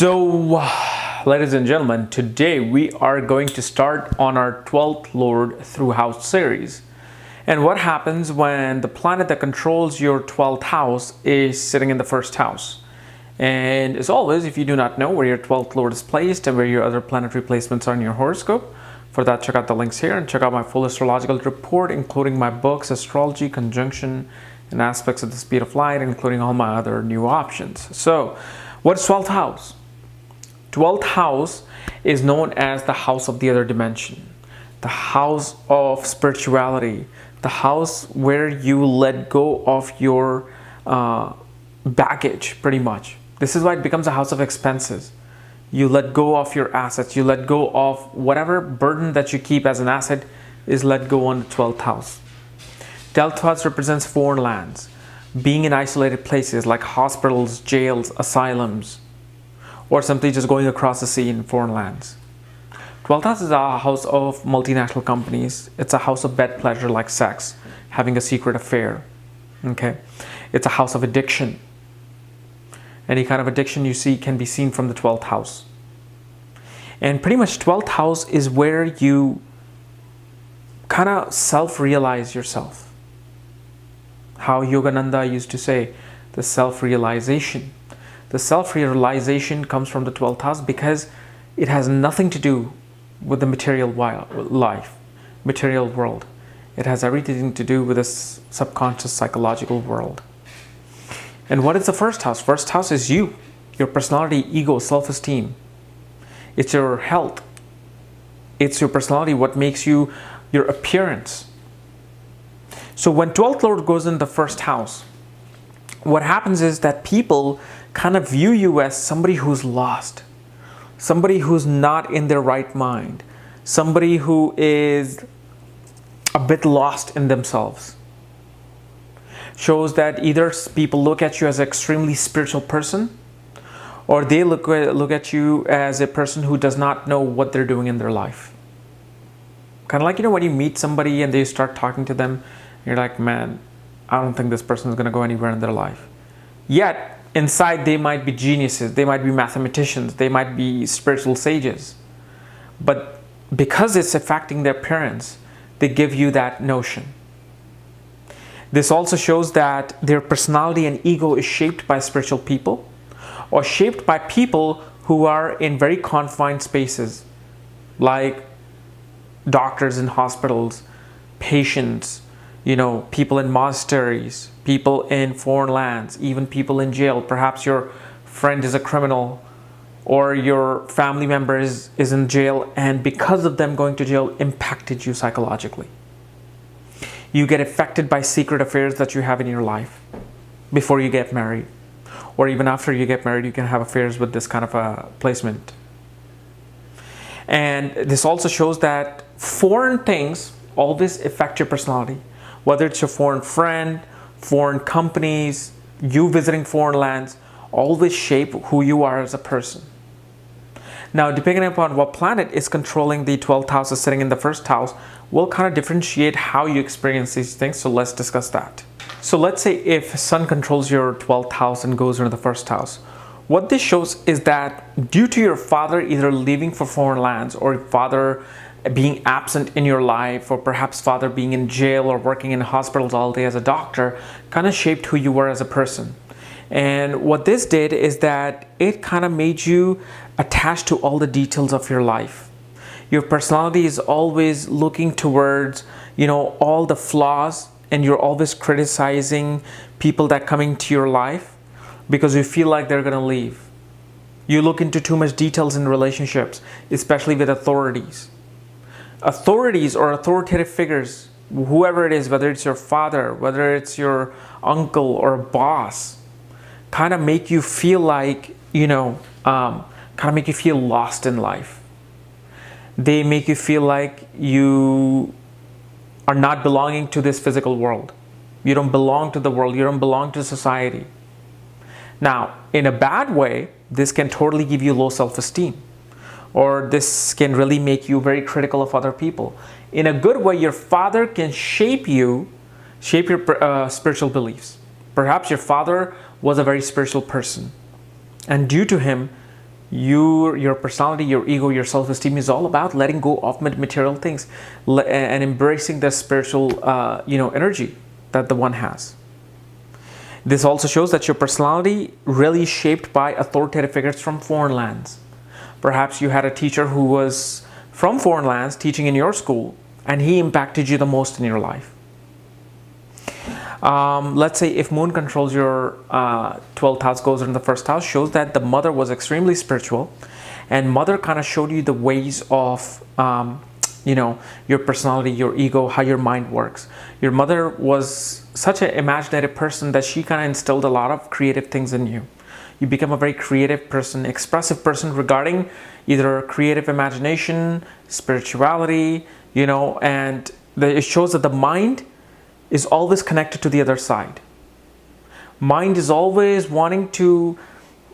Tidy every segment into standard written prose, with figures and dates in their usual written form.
Ladies and gentlemen, today we are going to start on our 12th Lord through house series. And what happens when the planet that controls your 12th house is sitting in the first house? And as always, if you do not know where your 12th Lord is placed and where your other planetary placements are in your horoscope, for that check out the links here and check out my full astrological report, including my books, Astrology, Conjunction, and Aspects of the Speed of Light, including all my other new options. So, what's 12th house? 12th house is known as the house of the other dimension, the house of spirituality, the house where you let go of your baggage, pretty much. This is why it becomes a house of expenses. You let go of your assets, you let go of whatever burden that you keep as an asset is let go on the 12th house. 12th house represents foreign lands, being in isolated places like hospitals, jails, asylums, or simply just going across the sea in foreign lands. 12th house is a house of multinational companies. It's a house of bed pleasure like sex, having a secret affair. Okay, it's a house of addiction. Any kind of addiction you see can be seen from the 12th house. And pretty much 12th house is where you kind of self-realize yourself. How Yogananda used to say, the self-realization. The self-realization comes from the 12th house because it has nothing to do with the material life, material world. It has everything to do with this subconscious psychological world. And what is the first house? First house is you, your personality, ego, self-esteem. It's your health. It's your personality, what makes you, your appearance. So when 12th Lord goes in the first house, what happens is that people kind of view you as somebody who's lost, somebody who's not in their right mind, somebody who is a bit lost in themselves. Shows that either people look at you as an extremely spiritual person, or they look at you as a person who does not know what they're doing in their life. Kind of like, when you meet somebody and they start talking to them, you're like, man, I don't think this person is going to go anywhere in their life. Yet, inside they might be geniuses, they might be mathematicians, they might be spiritual sages. But because it's affecting their appearance, they give you that notion. This also shows that their personality and ego is shaped by spiritual people or shaped by people who are in very confined spaces like doctors in hospitals, patients, people in monasteries, people in foreign lands, even people in jail. Perhaps your friend is a criminal or your family member is in jail, and because of them going to jail impacted you psychologically. You get affected by secret affairs that you have in your life before you get married. Or even after you get married, you can have affairs with this kind of a placement. And this also shows that foreign things always affect your personality. Whether it's your foreign friend, foreign companies, you visiting foreign lands, always shape who you are as a person. Now, depending upon what planet is controlling the 12th house, is sitting in the first house, will kind of differentiate how you experience these things. So let's discuss that. So let's say if Sun controls your 12th house and goes into the first house, what this shows is that due to your father either leaving for foreign lands or father being absent in your life, or perhaps father being in jail or working in hospitals all day as a doctor, kind of shaped who you were as a person. And what this did is that it kind of made you attached to all the details of your life. Your personality is always looking towards, all the flaws, and you're always criticizing people that come into your life because you feel like they're going to leave. You look into too much details in relationships, especially with authorities. Authorities or authoritative figures, whoever it is, whether it's your father, whether it's your uncle or boss, kind of make you feel like, make you feel lost in life. They make you feel like you are not belonging to this physical world. You don't belong to the world. You don't belong to society. Now, in a bad way, this can totally give you low self-esteem, or this can really make you very critical of other people. In a good way, your father can shape your spiritual beliefs. Perhaps your father was a very spiritual person, and due to him, Your personality, your ego, your self-esteem is all about letting go of material things and embracing the spiritual energy that the one has. This also shows that your personality really is shaped by authoritative figures from foreign lands. Perhaps you had a teacher who was from foreign lands teaching in your school, and he impacted you the most in your life. Let's say if moon controls your 12th house, goes in the first house, shows that the mother was extremely spiritual, and mother kind of showed you the ways of your personality, your ego, how your mind works. Your mother was such an imaginative person that she kind of instilled a lot of creative things in you. You become a very creative person, expressive person regarding either creative imagination, spirituality, and it shows that the mind is always connected to the other side. Mind is always wanting to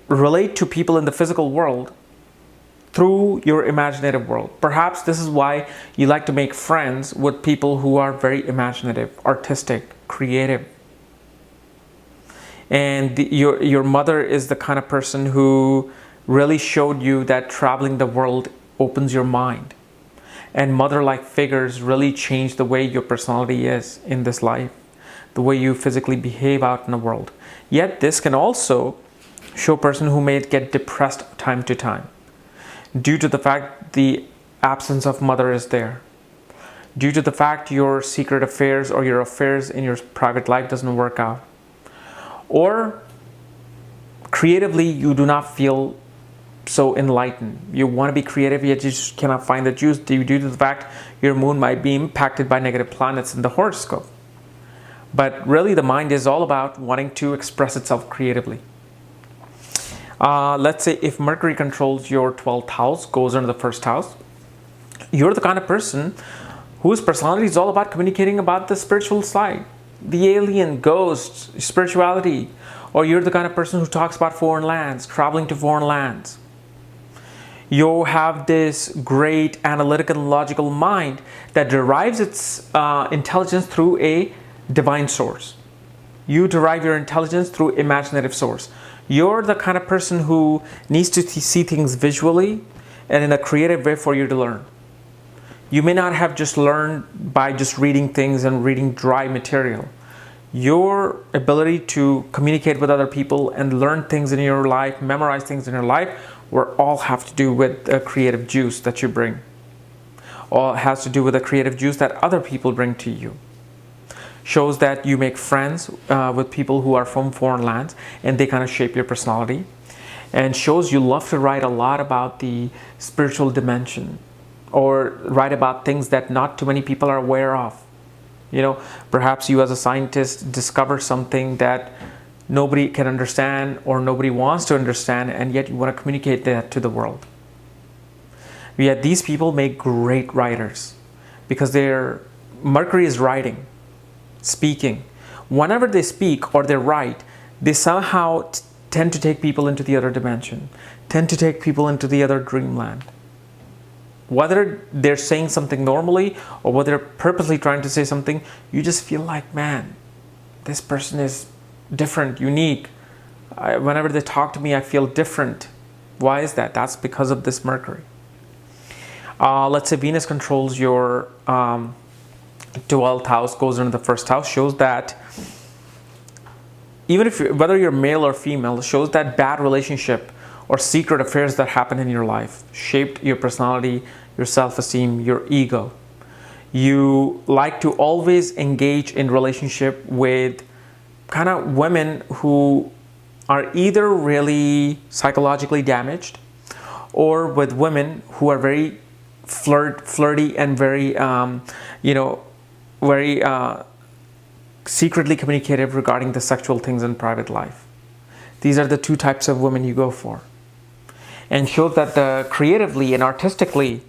relate to people in the physical world through your imaginative world. Perhaps this is why you like to make friends with people who are very imaginative, artistic, creative. And your mother is the kind of person who really showed you that traveling the world opens your mind. And mother-like figures really change the way your personality is in this life, the way you physically behave out in the world. Yet this can also show a person who may get depressed time to time, due to the fact the absence of mother is there, due to the fact your secret affairs or your affairs in your private life doesn't work out, or creatively you do not feel so enlightened. You want to be creative, yet you just cannot find the juice due to the fact your moon might be impacted by negative planets in the horoscope. But really the mind is all about wanting to express itself creatively. Let's say if Mercury controls your 12th house, goes into the first house, you're the kind of person whose personality is all about communicating about the spiritual side, the alien, ghosts, spirituality. Or you're the kind of person who talks about foreign lands, traveling to foreign lands. You have this great analytical and logical mind that derives its intelligence through a divine source. You derive your intelligence through imaginative source. You're the kind of person who needs to see things visually and in a creative way for you to learn. You may not have just learned by just reading things and reading dry material. Your ability to communicate with other people and learn things in your life, memorize things in your life, will all have to do with the creative juice that you bring. All has to do with the creative juice that other people bring to you. Shows that you make friends with people who are from foreign lands, and they kind of shape your personality. And shows you love to write a lot about the spiritual dimension, or write about things that not too many people are aware of. Perhaps you as a scientist discover something that nobody can understand or nobody wants to understand, and yet you want to communicate that to the world. Yet these people make great writers because their Mercury is writing, speaking. Whenever they speak or they write, they somehow tend to take people into the other dimension, tend to take people into the other dreamland. Whether they're saying something normally or whether they're purposely trying to say something, you just feel like, man, this person is different, unique. Whenever they talk to me, I feel different. Why is that? That's because of this Mercury. Let's say Venus controls your 12th house, goes into the first house, shows that even if whether you're male or female, shows that bad relationship or secret affairs that happen in your life shaped your personality, your self-esteem, your ego. You like to always engage in relationship with kind of women who are either really psychologically damaged, or with women who are very flirty and very, very secretly communicative regarding the sexual things in private life. These are the two types of women you go for. And shows that creatively and artistically,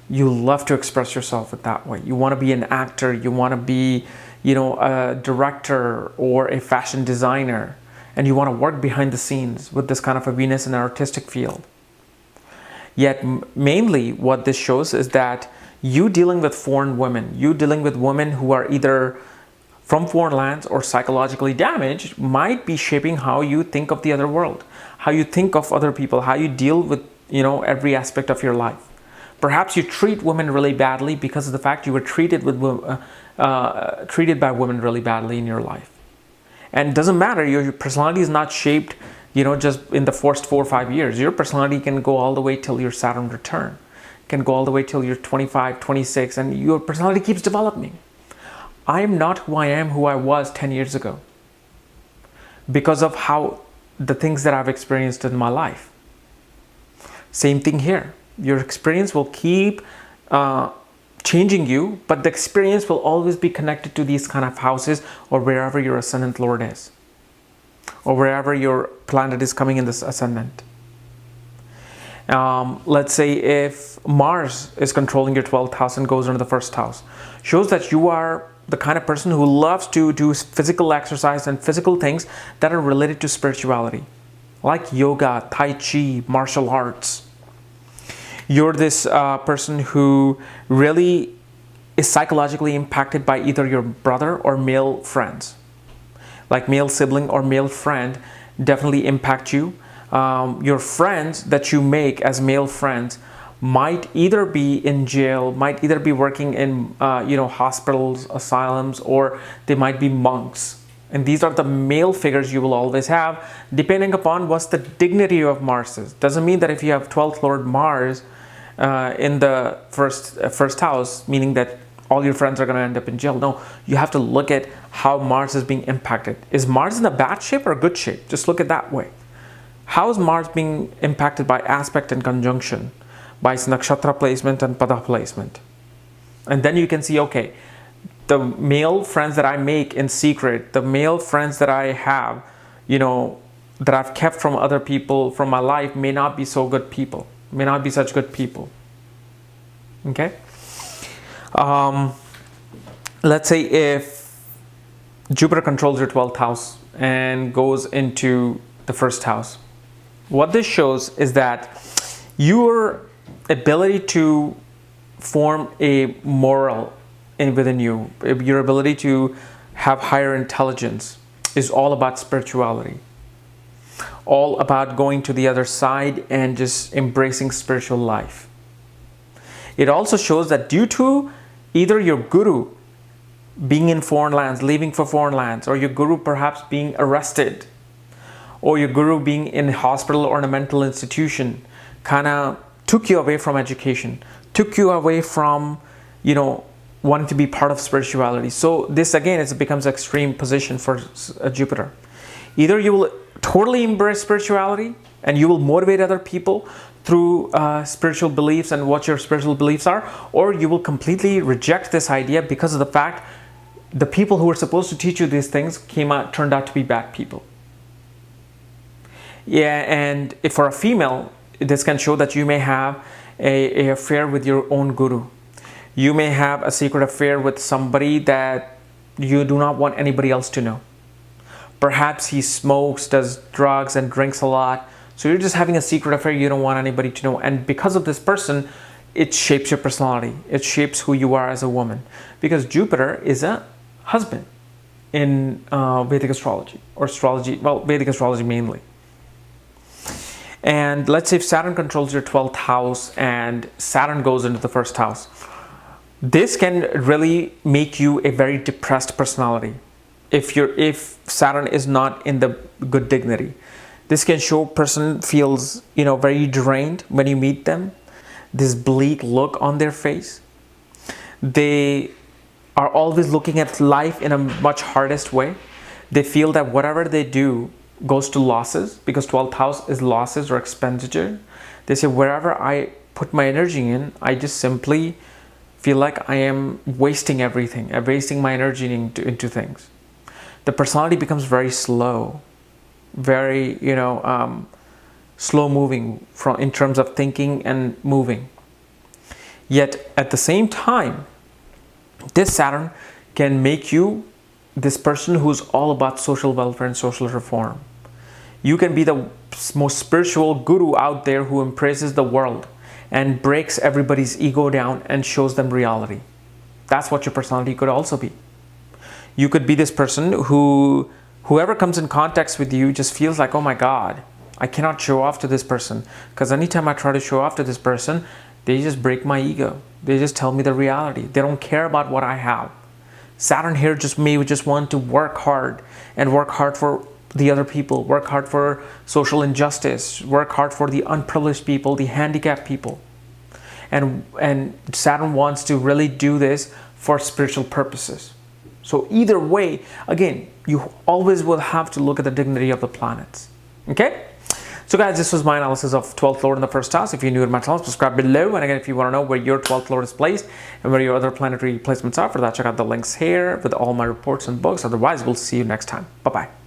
you love to express yourself in that way. You want to be an actor, you want to be, a director or a fashion designer, and you want to work behind the scenes with this kind of a Venus in an artistic field. Yet mainly what this shows is that you dealing with foreign women, you dealing with women who are either from foreign lands or psychologically damaged, might be shaping how you think of the other world, how you think of other people, how you deal with, every aspect of your life. Perhaps you treat women really badly because of the fact you were treated by women really badly in your life. And it doesn't matter, your personality is not shaped, just in the first 4 or 5 years. Your personality can go all the way till your Saturn return, can go all the way till you're 25, 26, and your personality keeps developing. I am not who I am, who I was 10 years ago, because of how the things that I've experienced in my life. Same thing here. Your experience will keep changing you, but the experience will always be connected to these kind of houses, or wherever your ascendant lord is, or wherever your planet is coming in this ascendant. Let's say if Mars is controlling your 12th house and goes into the first house, shows that you are the kind of person who loves to do physical exercise and physical things that are related to spirituality, like yoga, tai chi, martial arts. You're this person who really is psychologically impacted by either your brother or male friends. Like male sibling or male friend definitely impact you. Your friends that you make as male friends might either be in jail, might either be working in hospitals, asylums, or they might be monks. And these are the male figures you will always have, depending upon what's the dignity of Mars is. Doesn't mean that if you have 12th Lord Mars in the first house, meaning that all your friends are going to end up in jail. No, you have to look at how Mars is being impacted. Is Mars in a bad shape or a good shape? Just look at that way. How is Mars being impacted by aspect and conjunction, by its nakshatra placement and pada placement? And then you can see, okay, the male friends that I make in secret, the male friends that I have, that I've kept from other people from my life may not be so good people, may not be such good people. Okay? Let's say if Jupiter controls your 12th house and goes into the first house, what this shows is that your ability to form a moral within you, your ability to have higher intelligence, is all about spirituality, all about going to the other side and just embracing spiritual life. It also shows that due to either your guru being in foreign lands, leaving for foreign lands, or your guru perhaps being arrested, or your guru being in a hospital or in a mental institution, kind of took you away from education, took you away from, wanting to be part of spirituality. So this again, it becomes an extreme position for Jupiter. Either you will totally embrace spirituality and you will motivate other people through spiritual beliefs and what your spiritual beliefs are, or you will completely reject this idea because of the fact the people who were supposed to teach you these things turned out to be bad people. Yeah, and if for a female, this can show that you may have a affair with your own guru. You may have a secret affair with somebody that you do not want anybody else to know. Perhaps he smokes, does drugs, and drinks a lot. So you're just having a secret affair you don't want anybody to know. And because of this person, it shapes your personality. It shapes who you are as a woman. Because Jupiter is a husband in Vedic astrology, or astrology, Vedic astrology mainly. And let's say if Saturn controls your 12th house and Saturn goes into the first house, this can really make you a very depressed personality. If Saturn is not in the good dignity, this can show a person feels, very drained when you meet them. This bleak look on their face. They are always looking at life in a much hardest way. They feel that whatever they do goes to losses, because 12th house is losses or expenditure. They say wherever I put my energy in, I just simply feel like I am wasting everything. I'm wasting my energy into things. The personality becomes very slow, very, slow moving in terms of thinking and moving. Yet at the same time, this Saturn can make you this person who's all about social welfare and social reform. You can be the most spiritual guru out there who embraces the world and breaks everybody's ego down and shows them reality. That's what your personality could also be. You could be this person whoever comes in contact with you just feels like, oh my God, I cannot show off to this person, because anytime I try to show off to this person, they just break my ego. They just tell me the reality. They don't care about what I have. Saturn here may just want to work hard and work hard for the other people, work hard for social injustice, work hard for the unprivileged people, the handicapped people. And Saturn wants to really do this for spiritual purposes. So either way, again, you always will have to look at the dignity of the planets. Okay? So guys, this was my analysis of 12th Lord in the first house. If you're new to my channel, subscribe below. And again, if you want to know where your 12th Lord is placed and where your other planetary placements are, for that, check out the links here with all my reports and books. Otherwise, we'll see you next time. Bye-bye.